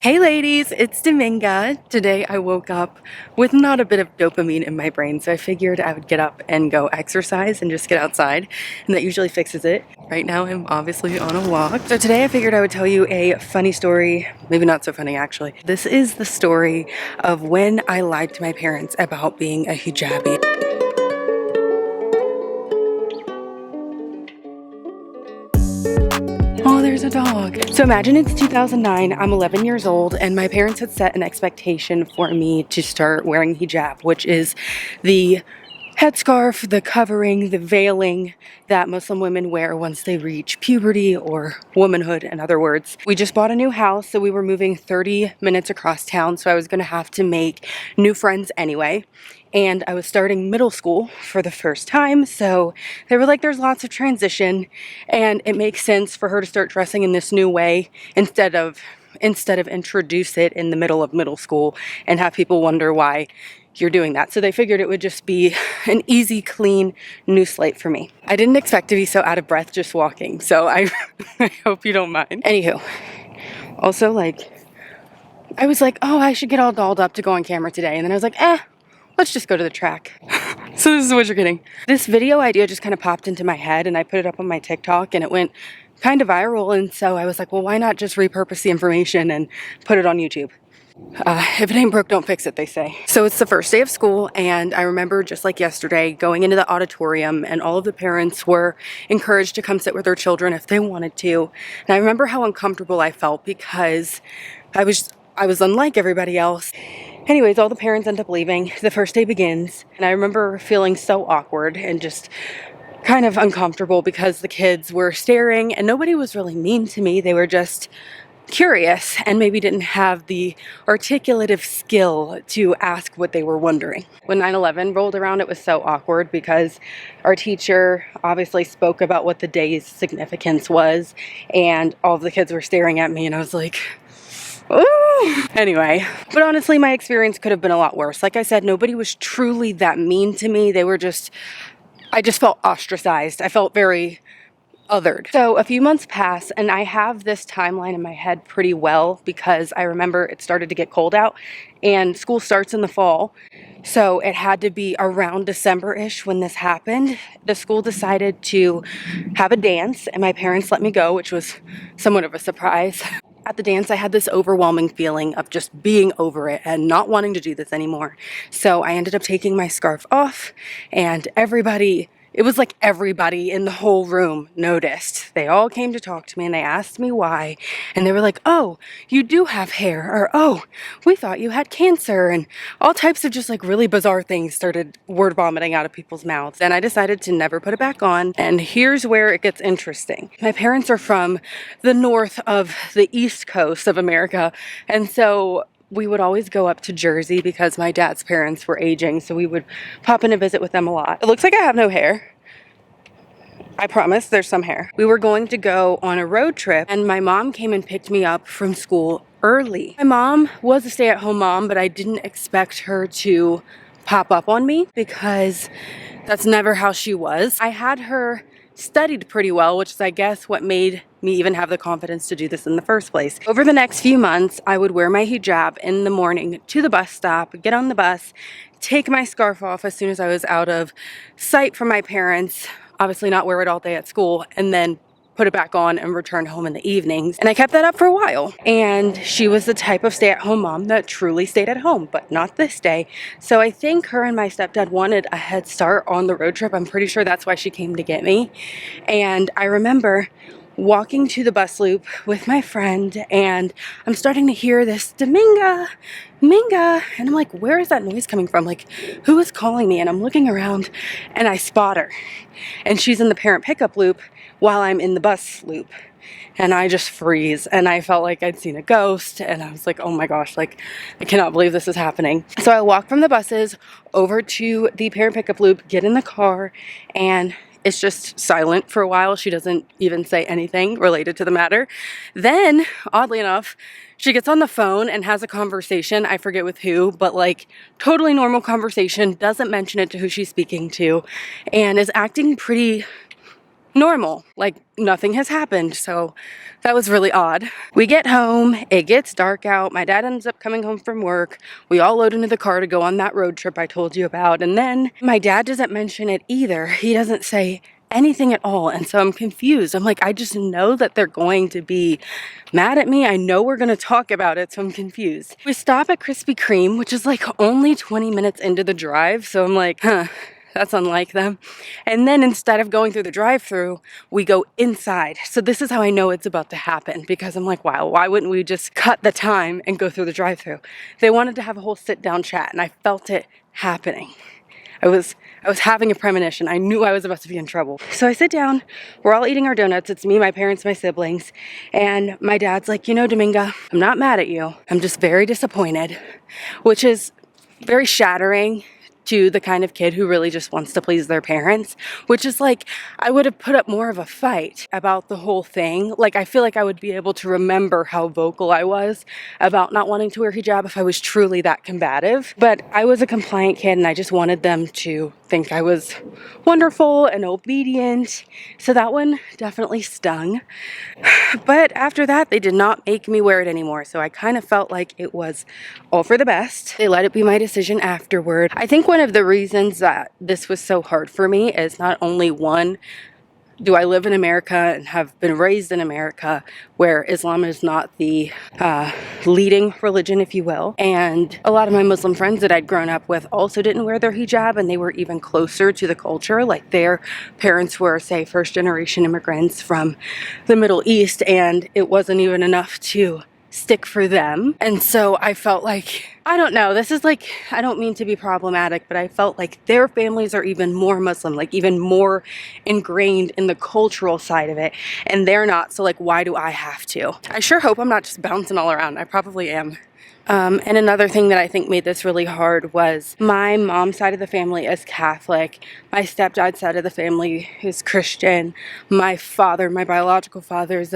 Hey ladies, it's Dominga. Today I woke up with not a bit of dopamine in my brain, so I figured I would get up and go exercise and just get outside, and that usually fixes it. Right now I'm obviously on a walk. So today I figured I would tell you a funny story, maybe not so funny actually. This is the story of when I lied to my parents about being a hijabi. Oh, there's a dog. So imagine it's 2009, I'm 11 years old, and my parents had set an expectation for me to start wearing hijab, which is the headscarf, the covering, the veiling that Muslim women wear once they reach puberty or womanhood, in other words. We just bought a new house, so we were moving 30 minutes across town, so I was gonna have to make new friends anyway. And I was starting middle school for the first time, so they were like, there's lots of transition, and it makes sense for her to start dressing in this new way instead of introduce it in the middle of middle school and have people wonder why you're doing that. So they figured it would just be an easy, clean, new slate for me. I didn't expect to be so out of breath just walking, so I hope you don't mind. Anywho, also I was like, oh, I should get all dolled up to go on camera today, and then I was like, let's just go to the track. So this is what you're getting. This video idea just kind of popped into my head, and I put it up on my TikTok, and it went kind of viral, and so I was like, well, why not just repurpose the information and put it on YouTube? If it ain't broke, don't fix it, they say. So it's the first day of school, and I remember just like yesterday going into the auditorium, and all of the parents were encouraged to come sit with their children if they wanted to. And I remember how uncomfortable I felt because I was unlike everybody else. Anyways, all the parents end up leaving. The first day begins, and I remember feeling so awkward and just kind of uncomfortable because the kids were staring, and nobody was really mean to me. They were just curious and maybe didn't have the articulative skill to ask what they were wondering. When 9/11 rolled around, it was so awkward because our teacher obviously spoke about what the day's significance was, and all of the kids were staring at me, and I was like, ooh. Anyway, but honestly, my experience could have been a lot worse. Like I said, nobody was truly that mean to me. I just felt ostracized. I felt very othered. So a few months pass, and I have this timeline in my head pretty well because I remember it started to get cold out, and school starts in the fall. So it had to be around December-ish when this happened. The school decided to have a dance, and my parents let me go, which was somewhat of a surprise. At the dance, I had this overwhelming feeling of just being over it and not wanting to do this anymore. So I ended up taking my scarf off, and it was like everybody in the whole room noticed. They all came to talk to me, and they asked me why. And they were like, oh, you do have hair, or oh, we thought you had cancer, and all types of just like really bizarre things started word vomiting out of people's mouths. And I decided to never put it back on. And here's where it gets interesting. My parents are from the north of the East Coast of America, and so we would always go up to Jersey because my dad's parents were aging, so we would pop in and visit with them a lot. It looks like I have no hair. I promise there's some hair. We were going to go on a road trip, and my mom came and picked me up from school early. My mom was a stay-at-home mom, but I didn't expect her to pop up on me because that's never how she was. I had her studied pretty well, which is, I guess, what made me even have the confidence to do this in the first place. Over the next few months, I would wear my hijab in the morning to the bus stop, get on the bus, take my scarf off as soon as I was out of sight from my parents, obviously not wear it all day at school, and then put it back on and return home in the evenings. And I kept that up for a while. And she was the type of stay-at-home mom that truly stayed at home, but not this day. So I think her and my stepdad wanted a head start on the road trip. I'm pretty sure that's why she came to get me. And I remember walking to the bus loop with my friend, and I'm starting to hear this Dominga, Minga, and I'm like, where is that noise coming from? Like, who is calling me? And I'm looking around, and I spot her, and she's in the parent pickup loop while I'm in the bus loop, and I just freeze, and I felt like I'd seen a ghost, and I was like, oh my gosh, like, I cannot believe this is happening. So I walk from the buses over to the parent pickup loop, get in the car, and it's just silent for a while. She doesn't even say anything related to the matter. Then, oddly enough, she gets on the phone and has a conversation. I forget with who, but like totally normal conversation, doesn't mention it to who she's speaking to, and is acting pretty normal, like nothing has happened. So that was really odd. We get home, it gets dark out. My dad ends up coming home from work. We all load into the car to go on that road trip I told you about. And then my dad doesn't mention it either. He doesn't say anything at all. And so I'm confused. I'm like, I just know that they're going to be mad at me. I know we're going to talk about it, so I'm confused. We stop at Krispy Kreme, which is like only 20 minutes into the drive. So I'm like, that's unlike them. And then instead of going through the drive-thru, we go inside. So this is how I know it's about to happen, because I'm like, wow, why wouldn't we just cut the time and go through the drive-thru? They wanted to have a whole sit-down chat, and I felt it happening. I was having a premonition. I knew I was about to be in trouble. So I sit down, we're all eating our donuts. It's me, my parents, my siblings, and my dad's like, you know, Dominga, I'm not mad at you. I'm just very disappointed, which is very shattering to the kind of kid who really just wants to please their parents, which is like, I would have put up more of a fight about the whole thing. Like, I feel like I would be able to remember how vocal I was about not wanting to wear hijab if I was truly that combative. But I was a compliant kid, and I just wanted them to think I was wonderful and obedient. So that one definitely stung. But after that, they did not make me wear it anymore. So I kind of felt like it was all for the best. They let it be my decision afterward. I think one of the reasons that this was so hard for me is not only one, do I live in America and have been raised in America where Islam is not the leading religion, if you will. And a lot of my Muslim friends that I'd grown up with also didn't wear their hijab, and they were even closer to the culture. Like, their parents were, say, first generation immigrants from the Middle East, and it wasn't even enough to stick for them. And so I felt like, I don't know, this is like, I don't mean to be problematic, but I felt like their families are even more Muslim, like even more ingrained in the cultural side of it, and they're not. So like, why do I have to? I sure hope I'm not just bouncing all around. I probably am. And another thing that I think made this really hard was my mom's side of the family is Catholic. My stepdad's side of the family is Christian. My father, my biological father's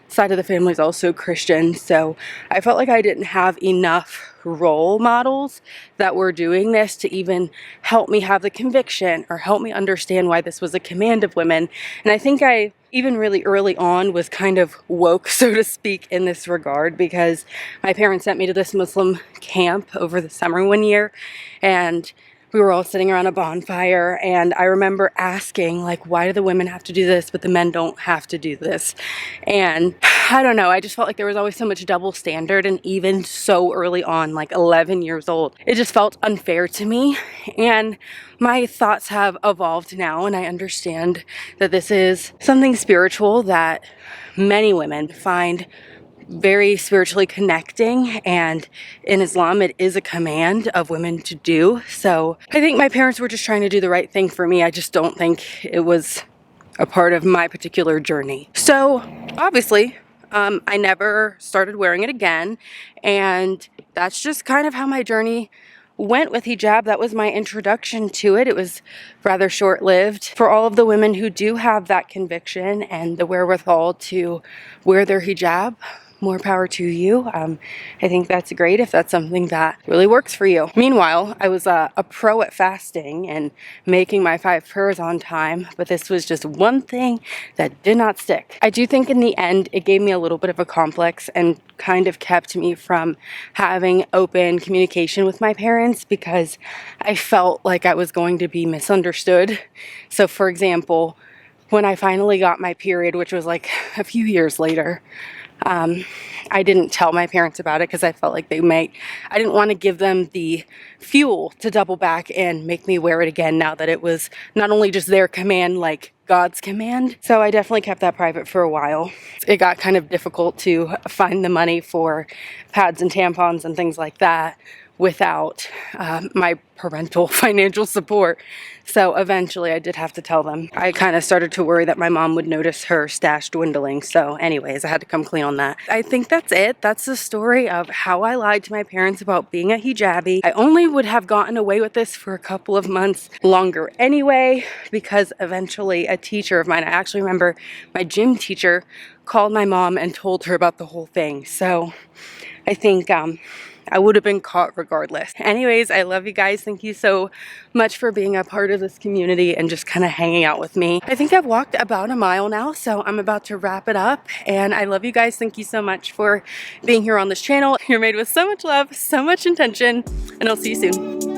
side of the family is also Christian. So I felt like I didn't have enough role models that were doing this to even help me have the conviction or help me understand why this was a command of women. And I think I, even really early on, was kind of woke, so to speak, in this regard, because my parents sent me to this Muslim camp over the summer one year, and we were all sitting around a bonfire, and I remember asking, like, why do the women have to do this, but the men don't have to do this? And I don't know, I just felt like there was always so much double standard, and even so early on, like 11 years old, it just felt unfair to me. And my thoughts have evolved now, and I understand that this is something spiritual that many women find very spiritually connecting, and in Islam it is a command of women to do. So I think my parents were just trying to do the right thing for me. I just don't think it was a part of my particular journey. So obviously I never started wearing it again, and that's just kind of how my journey went with hijab. That was my introduction to it. It was rather short-lived. For all of the women who do have that conviction and the wherewithal to wear their hijab, more power to you. I think that's great if that's something that really works for you. Meanwhile, I was a pro at fasting and making my 5 prayers on time, but this was just one thing that did not stick. I do think in the end, it gave me a little bit of a complex and kind of kept me from having open communication with my parents, because I felt like I was going to be misunderstood. So for example, when I finally got my period, which was like a few years later, I didn't tell my parents about it because I felt like I didn't want to give them the fuel to double back and make me wear it again now that it was not only just their command, like God's command. So I definitely kept that private for a while. It got kind of difficult to find the money for pads and tampons and things like that without my parental financial support. So eventually I did have to tell them. I kind of started to worry that my mom would notice her stash dwindling. So anyways, I had to come clean on that. I think that's it. That's the story of how I lied to my parents about being a hijabi. I only would have gotten away with this for a couple of months longer anyway, because eventually a teacher of mine, I actually remember my gym teacher, called my mom and told her about the whole thing. So I think I would have been caught regardless. Anyways, I love you guys. Thank you so much for being a part of this community and just kind of hanging out with me. I think I've walked about a mile now, so I'm about to wrap it up. And I love you guys. Thank you so much for being here on this channel. You're made with so much love, so much intention, and I'll see you soon.